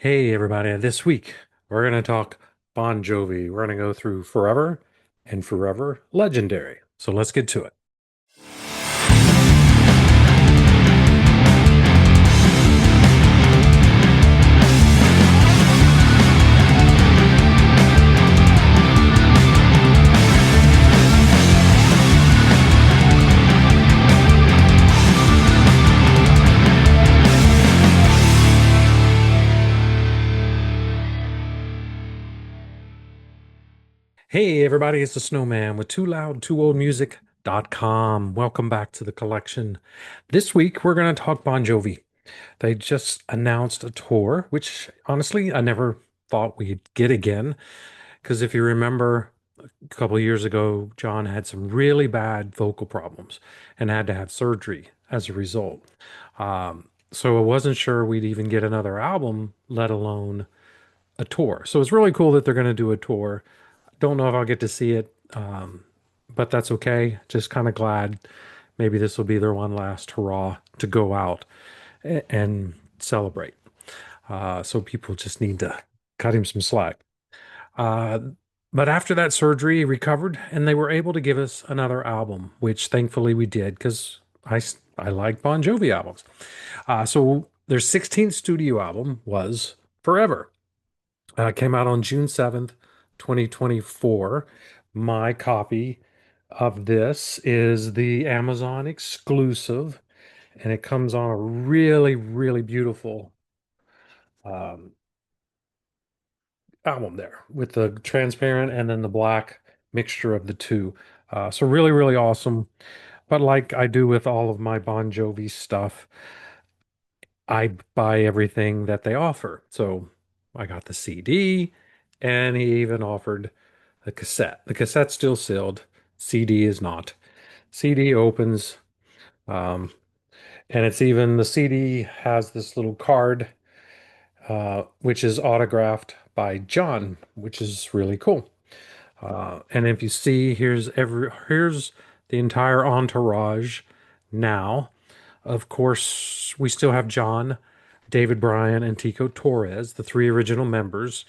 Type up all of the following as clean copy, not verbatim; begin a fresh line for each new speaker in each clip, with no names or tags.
Hey everybody, this week we're going to talk Bon Jovi. We're going to go through Forever and Forever Legendary. So let's get to it. Hey everybody, it's the Snowman with TooLoudTooOldMusic.com. Welcome back to the collection. This week we're going to talk Bon Jovi. They just announced a tour, which honestly I never thought we'd get again. Because if you remember, a couple of years ago, John had some really bad vocal problems and had to have surgery as a result. So I wasn't sure we'd even get another album, let alone a tour. So it's really cool that they're going to do a tour. Don't know if I'll get to see it, but that's okay. Just kind of glad maybe this will be their one last hurrah to go out and celebrate. So people just need to cut him some slack. Uh, but after that surgery, he recovered, and they were able to give us another album, which thankfully we did because I like Bon Jovi albums. So their 16th studio album was Forever. Came out on June 7th, 2024. My copy of this is the Amazon exclusive, and it comes on a really, really beautiful um, album there with the transparent and then the black mixture of the two. So really, really awesome. But like I do with all of my Bon Jovi stuff, I buy everything that they offer. So I got the CD, and he even offered the cassette. The cassette's still sealed. CD is not. CD opens, um, and it's even the CD has this little card, which is autographed by John, which is really cool. And if you see, here's the entire entourage now. Of course, we still have John, David Bryan, and Tico Torres, the three original members.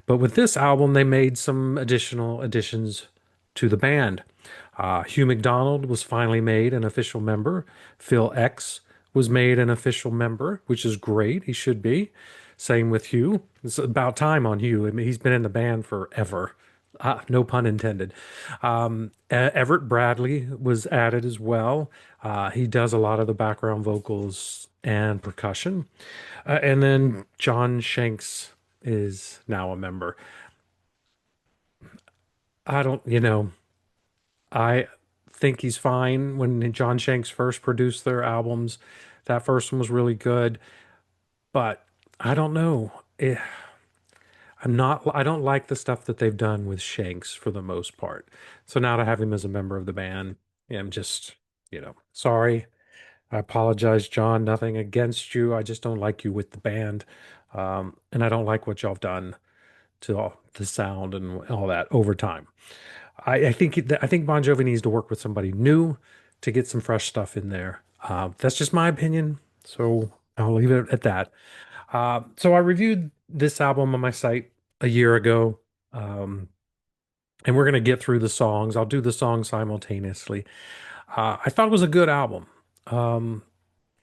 But with this album, they made some additional additions to the band. Hugh McDonald was finally made an official member. Phil X was made an official member, which is great. He should be. Same with Hugh. It's about time on Hugh. I mean, he's been in the band forever. No pun intended. Everett Bradley was added as well. He does a lot of the background vocals and percussion. And then John Shanks is now a member. I don't, I think he's fine. When John Shanks first produced their albums, that first one was really good, but I don't know. I don't like the stuff that they've done with Shanks for the most part. So now to have him as a member of the band, yeah, I'm just, sorry. I apologize, John. Nothing against you. I just don't like you with the band. And I don't like what y'all have done to all the sound and all that over time. I think Bon Jovi needs to work with somebody new to get some fresh stuff in there. That's just my opinion, so I'll leave it at that. So I reviewed this album on my site a year ago, um, and we're gonna get through the songs. I'll do the songs simultaneously. I thought it was a good album. Um,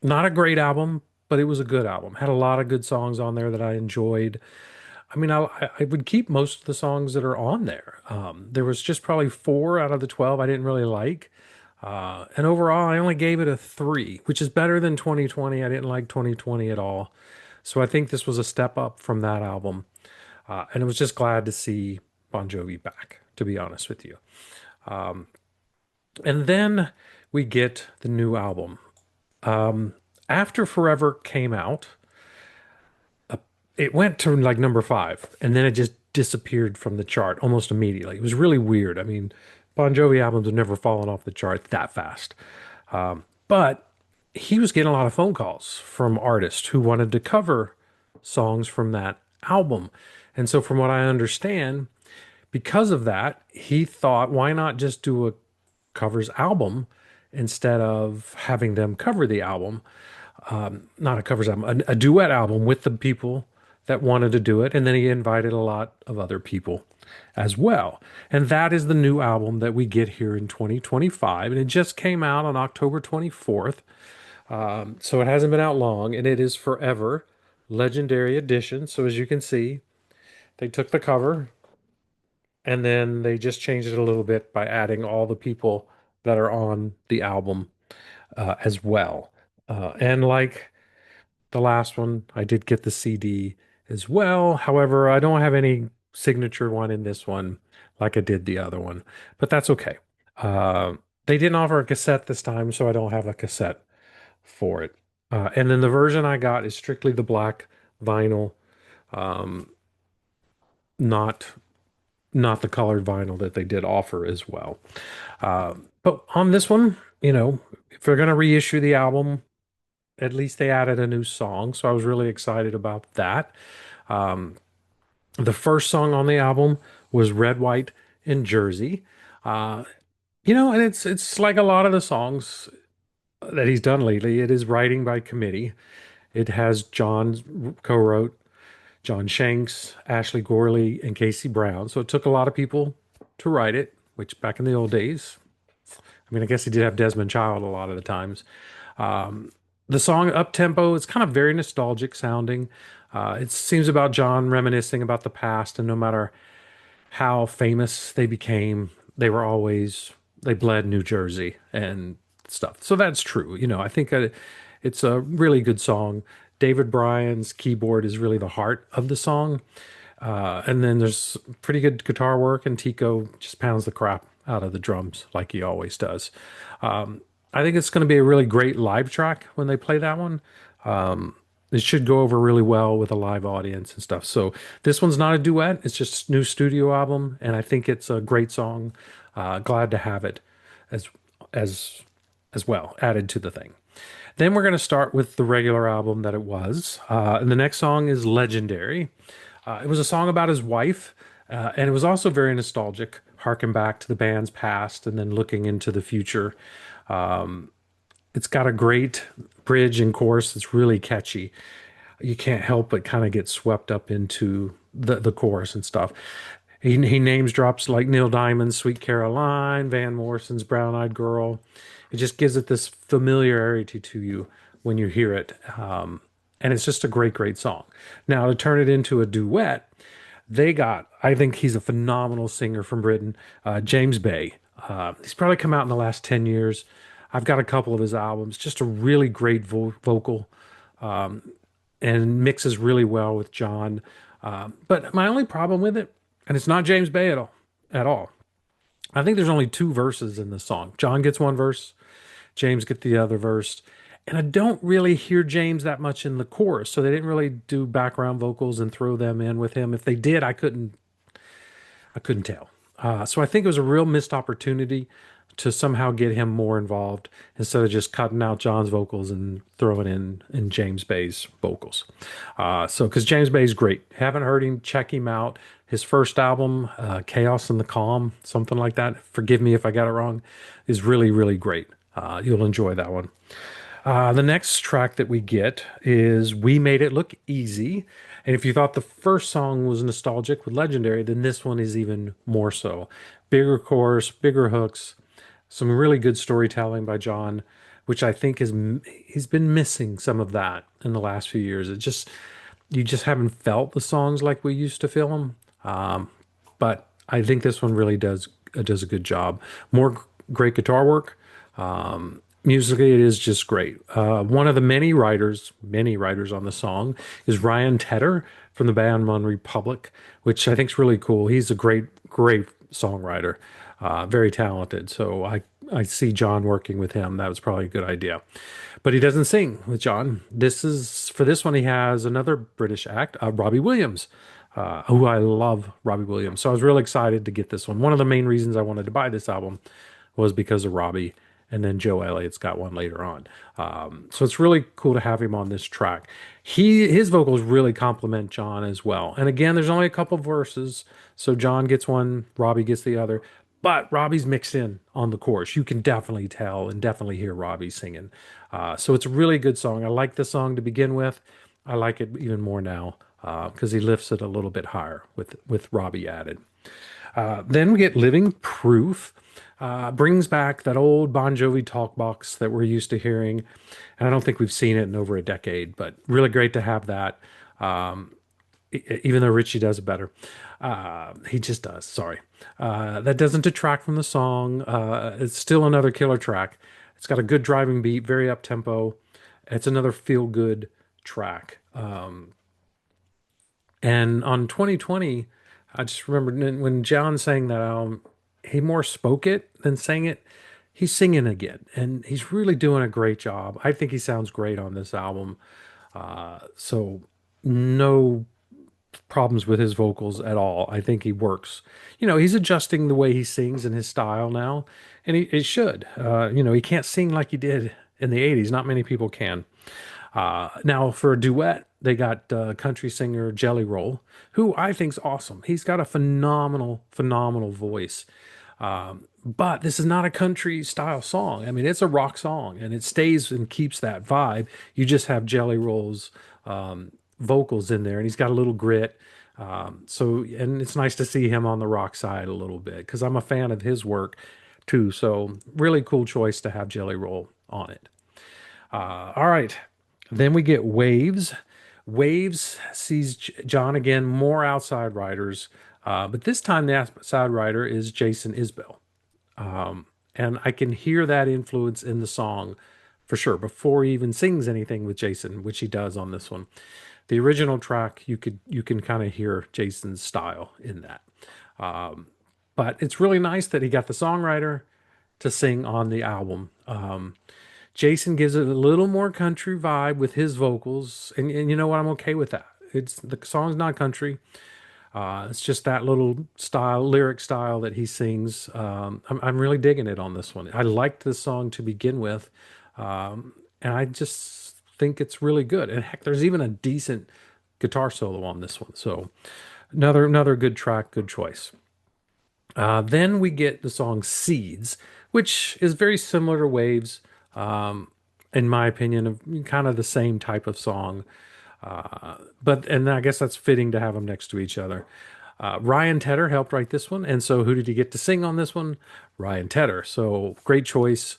Not a great album, but it was a good album. Had a lot of good songs on there that I enjoyed. I mean, I would keep most of the songs that are on there. There was just probably four out of the 12 I didn't really like. And overall, I only gave it a three, which is better than 2020. I didn't like 2020 at all. So I think this was a step up from that album. And I was just glad to see Bon Jovi back, to be honest with you. And then we get the new album. Um, After Forever came out, it went to like number five, and then it just disappeared from the chart almost immediately. It was really weird. I mean, Bon Jovi albums have never fallen off the chart that fast. But he was getting a lot of phone calls from artists who wanted to cover songs from that album. And so, from what I understand, because of that, he thought, why not just do a covers album instead of having them cover the album? Not a covers album, a duet album with the people that wanted to do it, and then he invited a lot of other people as well. And that is the new album that we get here in 2025, and it just came out on October 24th. So it hasn't been out long, and it is Forever Legendary Edition. So as you can see, they took the cover and then they just changed it a little bit by adding all the people that are on the album as well. And like the last one, I did get the CD as well. However, I don't have any signature one in this one like I did the other one, but that's okay. Uh, they didn't offer a cassette this time, so I don't have a cassette for it. And then the version I got is strictly the black vinyl, um, not not the colored vinyl that they did offer as well. But on this one, if they're going to reissue the album, at least they added a new song. So I was really excited about that. Um, the first song on the album was Red, White, and Jersey. Uh, and it's like a lot of the songs that he's done lately. It is writing by committee. It has John co-wrote, John Shanks, Ashley Gorley, and Casey Brown. So it took a lot of people to write it, which back in the old days, I mean, I guess he did have Desmond Child a lot of the times. Um, the song Up Tempo is kind of very nostalgic sounding. It seems about John reminiscing about the past, and no matter how famous they became, they bled New Jersey and stuff. So that's true. I think it's a really good song. David Bryan's keyboard is really the heart of the song. And then there's pretty good guitar work, and Tico just pounds the crap out of the drums like he always does. I think it's going to be a really great live track when they play that one. It should go over really well with a live audience and stuff. So this one's not a duet; it's just a new studio album, and I think it's a great song. Glad to have it as as as well added to the thing. Then we're going to start with the regular album that it was. And the next song is Legendary. It was a song about his wife, and it was also very nostalgic, harking back to the band's past and then looking into the future. It's got a great bridge and chorus. It's really catchy. You can't help but kind of get swept up into the chorus and stuff. He names drops like Neil Diamond's Sweet Caroline, Van Morrison's Brown Eyed Girl. It just gives it this familiarity to you when you hear it. And it's just a great, great song. Now, to turn it into a duet, I think he's a phenomenal singer from Britain, James Bay. He's probably come out in the last 10 years. I've got a couple of his albums, just a really great vocal, and mixes really well with John. But my only problem with it, and it's not James Bay at all. I think there's only two verses in the song. John gets one verse, James get the other verse. And I don't really hear James that much in the chorus, so they didn't really do background vocals and throw them in with him. If they did, I couldn't tell. So I think it was a real missed opportunity to somehow get him more involved instead of just cutting out John's vocals and throwing in James Bay's vocals. So because James Bay's great, haven't heard him, check him out. His first album, Chaos and the Calm, something like that. Forgive me if I got it wrong, is really really great. You'll enjoy that one. The next track that we get is We Made It Look Easy. And if you thought the first song was nostalgic with Legendary, then this one is even more so. Bigger chorus, bigger hooks, some really good storytelling by John, which I think he's been missing some of that in the last few years. You just haven't felt the songs like we used to feel them. But I think this one really does a good job. More great guitar work. Musically, it is just great. One of the many writers on the song is Ryan Tedder from the band One Republic, which I think is really cool. He's a great, great songwriter, very talented. So I see John working with him. That was probably a good idea. But he doesn't sing with John. For this one, he has another British act, Robbie Williams, who I love Robbie Williams. So I was really excited to get this one. One of the main reasons I wanted to buy this album was because of Robbie, and then Joe Elliott's got one later on. So it's really cool to have him on this track. His vocals really complement John as well. And again, there's only a couple verses, so John gets one, Robbie gets the other. But Robbie's mixed in on the chorus. You can definitely tell and definitely hear Robbie singing. So it's a really good song. I like the song to begin with. I like it even more now because he lifts it a little bit higher with Robbie added. Then we get Living Proof. Brings back that old Bon Jovi talk box that we're used to hearing. And I don't think we've seen it in over a decade, but really great to have that. Um, Even though Richie does it better. He just does, sorry. That doesn't detract from the song. It's still another killer track. It's got a good driving beat, very up tempo. It's another feel good track. And on 2020, I just remember when John sang that album, he more spoke it than sang it. He's singing again, and he's really doing a great job. I think he sounds great on this album. So no problems with his vocals at all. I think he works. He's adjusting the way he sings and his style now, and he should. He can't sing like he did in the 80s. Not many people can. Now, for a duet, they got country singer Jelly Roll, who I think's awesome. He's got a phenomenal, phenomenal voice. But this is not a country style song. I mean, it's a rock song, and it stays and keeps that vibe. You just have Jelly Roll's vocals in there, and he's got a little grit. And it's nice to see him on the rock side a little bit because I'm a fan of his work too. So, really cool choice to have Jelly Roll on it. All right. Then we get Waves. Waves sees John again, more outside riders, but this time the outside rider is Jason Isbell. And I can hear that influence in the song for sure before he even sings anything with Jason, which he does on this one. The original track, you can kind of hear Jason's style in that. But it's really nice that he got the songwriter to sing on the album. Jason gives it a little more country vibe with his vocals, and you know what? I'm okay with that. It's the song's not country. It's just that little style, lyric style that he sings. I'm really digging it on this one. I liked this song to begin with, and I just think it's really good. And heck, there's even a decent guitar solo on this one. So another good track, good choice. Then we get the song Seeds, which is very similar to Waves, in my opinion, of kind of the same type of song. And I guess that's fitting to have them next to each other. Ryan Tedder helped write this one, and so who did he get to sing on this one? Ryan Tedder. So great choice.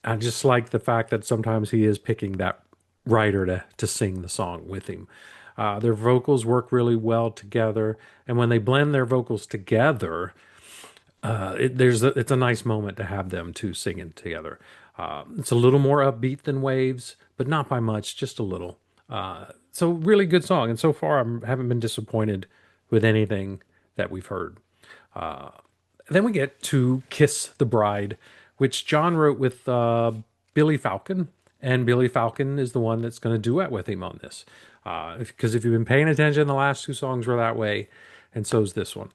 I just like the fact that sometimes he is picking that writer to sing the song with him. Their vocals work really well together, and when they blend their vocals together, it's a nice moment to have them two singing together. It's a little more upbeat than Waves, but not by much, just a little. So really good song, and so far I haven't been disappointed with anything that we've heard. Then we get to Kiss the Bride, which John wrote with Billy Falcon, and Billy Falcon is the one that's going to duet with him on this. Because if you've been paying attention, the last two songs were that way, and so is this one.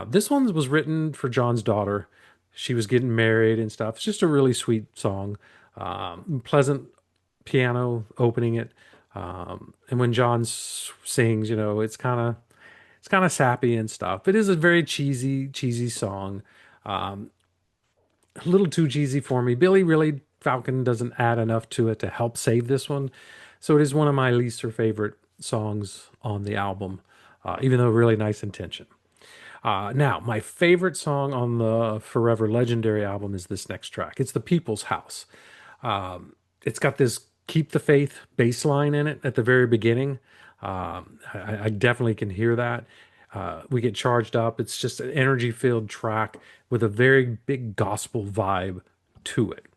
This one was written for John's daughter. She was getting married and stuff. It's just a really sweet song. Pleasant piano opening it. And when John sings, it's kind of sappy and stuff. It is a very cheesy song. A little too cheesy for me. Billy really Falcon doesn't add enough to it to help save this one. So it is one of my least or favorite songs on the album, even though really nice intention. Now, my favorite song on the Forever Legendary album is this next track. It's The People's House. It's got this Keep the Faith bass line in it at the very beginning. I definitely can hear that. We get charged up. It's just an energy-filled track with a very big gospel vibe to it.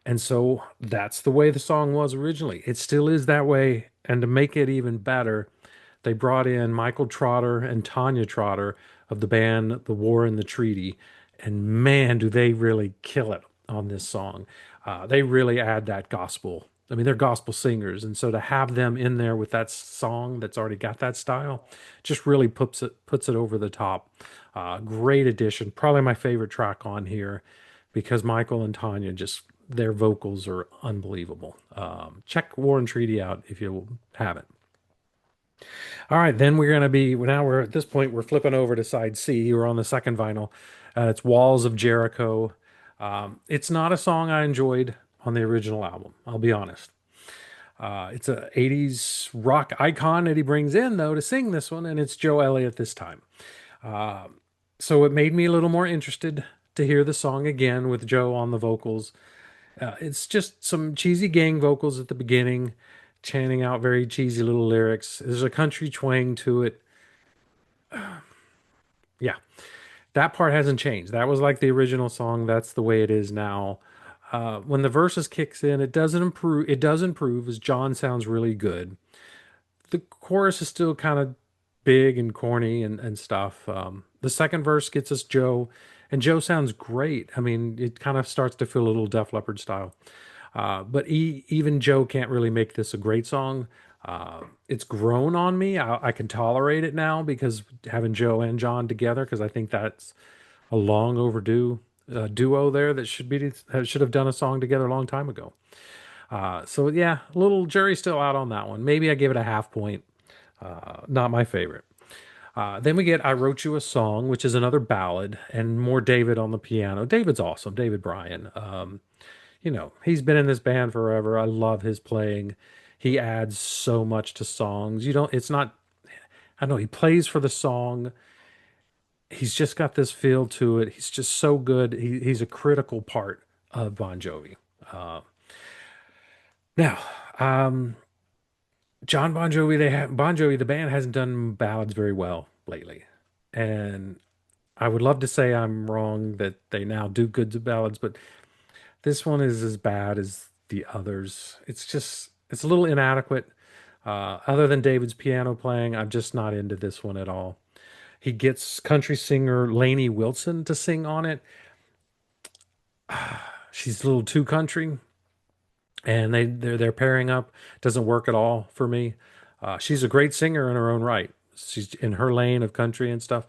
And so that's the way the song was originally. It still is that way. And to make it even better, they brought in Michael Trotter and Tanya Trotter of the band The War and the Treaty. And man, do they really kill it on this song. They really add that gospel. I mean, they're gospel singers. And so to have them in there with that song that's already got that style just really puts it over the top. Great addition. Probably my favorite track on here because Michael and Tanya just their vocals are unbelievable. Check War and Treaty out if you haven't. All right, then we're at this point, we're flipping over to side C. We're on the second vinyl. It's Walls of Jericho. It's not a song I enjoyed on the original album, I'll be honest. It's a 80s rock icon that he brings in though to sing this one, and it's Joe Elliott this time. Uh, so it made me a little more interested to hear the song again with Joe on the vocals. It's just some cheesy gang vocals at the beginning, chanting out very cheesy little lyrics. There's a country twang to it. Yeah, that part hasn't changed. That was like the original song. That's the way it is now. When the verses kicks in, it doesn't improve. It does improve as John sounds really good. The chorus is still kind of big and corny and stuff. The second verse gets us Joe, and Joe sounds great. I mean, it kind of starts to feel a little Def Leppard style. But even Joe can't really make this a great song. It's grown on me. I can tolerate it now because having Joe and John together, because I think that's a long overdue duo there that should have done a song together a long time ago. So yeah, a little jury's still out on that one. Maybe I give it a half point. Not my favorite. Then we get "I Wrote You a Song," which is another ballad and more David on the piano. David's awesome, David Bryan. He's been in this band forever. I love his playing. He adds so much to songs. It's not, I don't know, he plays for the song. He's just got this feel to it. He's just so good. He's a critical part of Bon Jovi. Uh, now, um, John Bon Jovi, Bon Jovi, the band hasn't done ballads very well lately. And I would love to say I'm wrong that they now do good ballads, but this one is as bad as the others. It's a little inadequate. Other than David's piano playing, I'm just not into this one at all. He gets country singer Lainey Wilson to sing on it. She's a little too country, and they're pairing up. Doesn't work at all for me. She's a great singer in her own right. She's in her lane of country and stuff.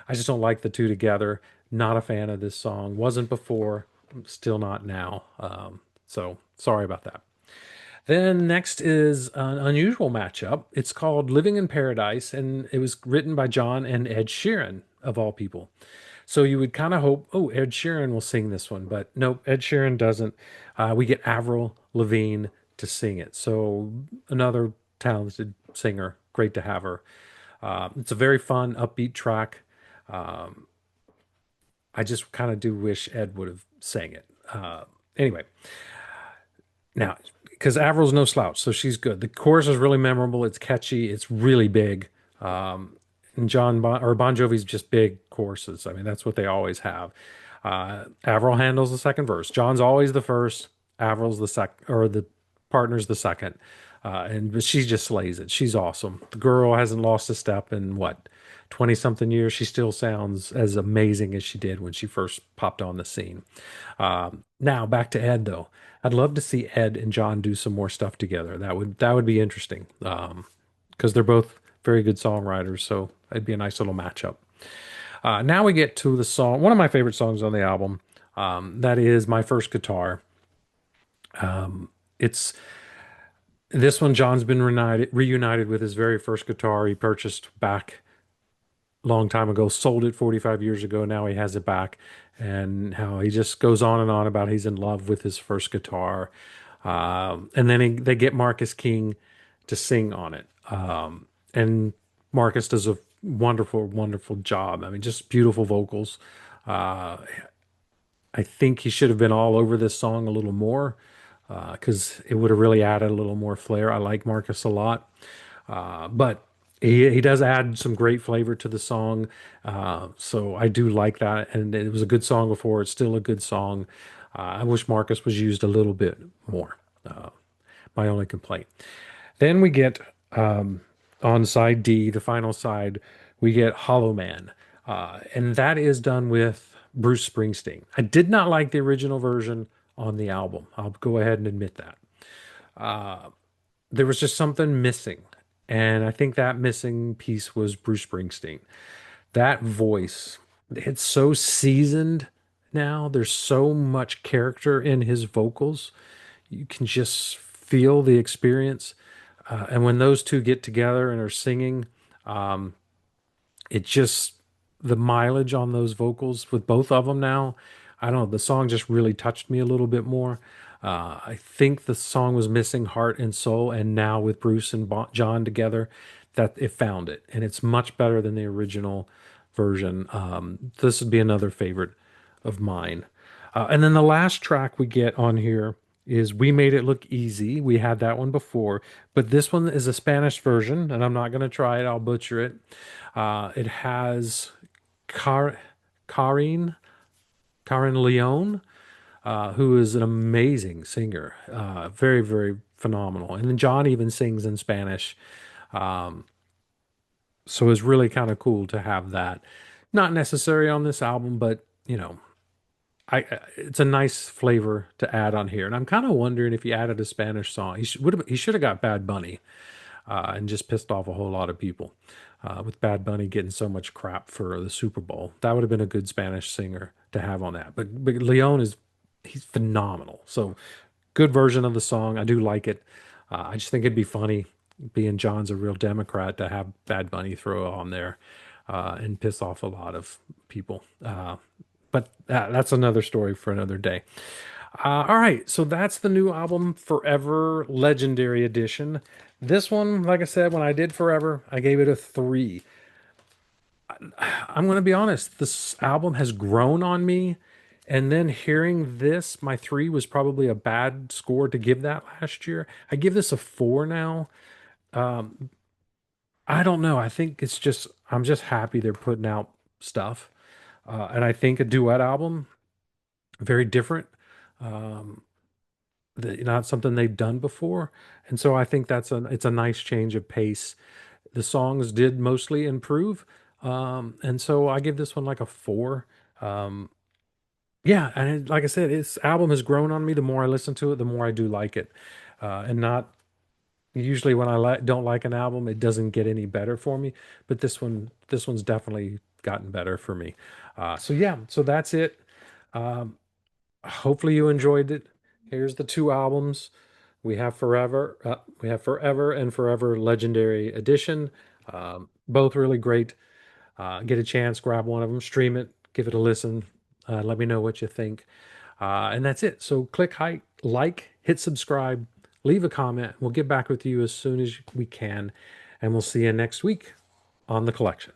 I just don't like the two together. Not a fan of this song. Wasn't before. Still not now. So sorry about that. Then next is an unusual matchup. It's called Living in Paradise, and it was written by John and Ed Sheeran, of all people. So you would kind of hope, oh, Ed Sheeran will sing this one, but nope, Ed Sheeran doesn't. We get Avril Lavigne to sing it. So another talented singer. Great to have her. It's a very fun, upbeat track. Um, I just kind of do wish Ed would have sang it. Anyway, now, because Avril's no slouch, so she's good. The chorus is really memorable. It's catchy. It's really big. And Bon Jovi's just big choruses. I mean, that's what they always have. Avril handles the second verse. John's always the first. Avril's the second, or the partner's the second. But she just slays it. She's awesome. The girl hasn't lost a step in what, 20 something years. She still sounds as amazing as she did when she first popped on the scene. Now back to Ed though. I'd love to see Ed and John do some more stuff together. That would be interesting. Because they're both very good songwriters, so it'd be a nice little matchup. Now we get to the song, one of my favorite songs on the album. That is "My First Guitar." It's this one. John's been reunited with his very first guitar he purchased back a long time ago, sold it 45 years ago. Now he has it back, and how he just goes on and on about he's in love with his first guitar. And then they get Marcus King to sing on it. And Marcus does a wonderful, wonderful job. I mean, just beautiful vocals. Uh, I think he should have been all over this song a little more because it would have really added a little more flair. I like Marcus a lot, but he does add some great flavor to the song. So I do like that. And it was a good song before. It's still a good song. I wish Marcus was used a little bit more. My only complaint. Then we get on side D, the final side, we get Hollow Man. And that is done with Bruce Springsteen. I did not like the original version on the album. I'll go ahead and admit that. There was just something missing. And I think that missing piece was Bruce Springsteen. That voice, it's so seasoned now. There's so much character in his vocals. You can just feel the experience. And when those two get together and are singing, it just, the mileage on those vocals with both of them now, I don't know, the song just really touched me a little bit more. I think the song was missing heart and soul, and now with Bruce and John together, that it found it, and it's much better than the original version. This would be another favorite of mine. And then the last track we get on here is "We Made It Look Easy." We had that one before, but this one is a Spanish version, and I'm not going to try it. I'll butcher it. It has Car Karin Karin Leon, who is an amazing singer, very, very phenomenal. And then John even sings in Spanish. So it's really kind of cool to have that. Not necessary on this album, but it's a nice flavor to add on here. And I'm kind of wondering if he added a Spanish song, he should have got Bad Bunny, and just pissed off a whole lot of people. With Bad Bunny getting so much crap for the Super Bowl, that would have been a good Spanish singer to have on that. But Leon he's phenomenal. So good version of the song. I do like it. I just think it'd be funny, being John's a real Democrat, to have Bad Bunny throw on there, and piss off a lot of people. But that's another story for another day. All right, so that's the new album, Forever Legendary Edition. This one, like I said, when I did Forever, I gave it a 3. I'm going to be honest, this album has grown on me. And then hearing this, my 3 was probably a bad score to give that last year. I give this a 4 now. I don't know. I think I'm just happy they're putting out stuff. And I think a duet album, very different. Um, Not something they've done before. And so I think it's a nice change of pace. The songs did mostly improve. And so I give this one like a 4. Um, yeah, and like I said, this album has grown on me. The more I listen to it, the more I do like it. And not usually when don't like an album, it doesn't get any better for me. But this one's definitely gotten better for me. So yeah, so that's it. Um, Hopefully you enjoyed it. Here's the 2 albums. We have Forever and Forever Legendary Edition. Both really great. Get a chance, grab one of them, stream it, give it a listen. Let me know what you think. And that's it. So click like, hit subscribe, leave a comment. We'll get back with you as soon as we can. And we'll see you next week on The Collection.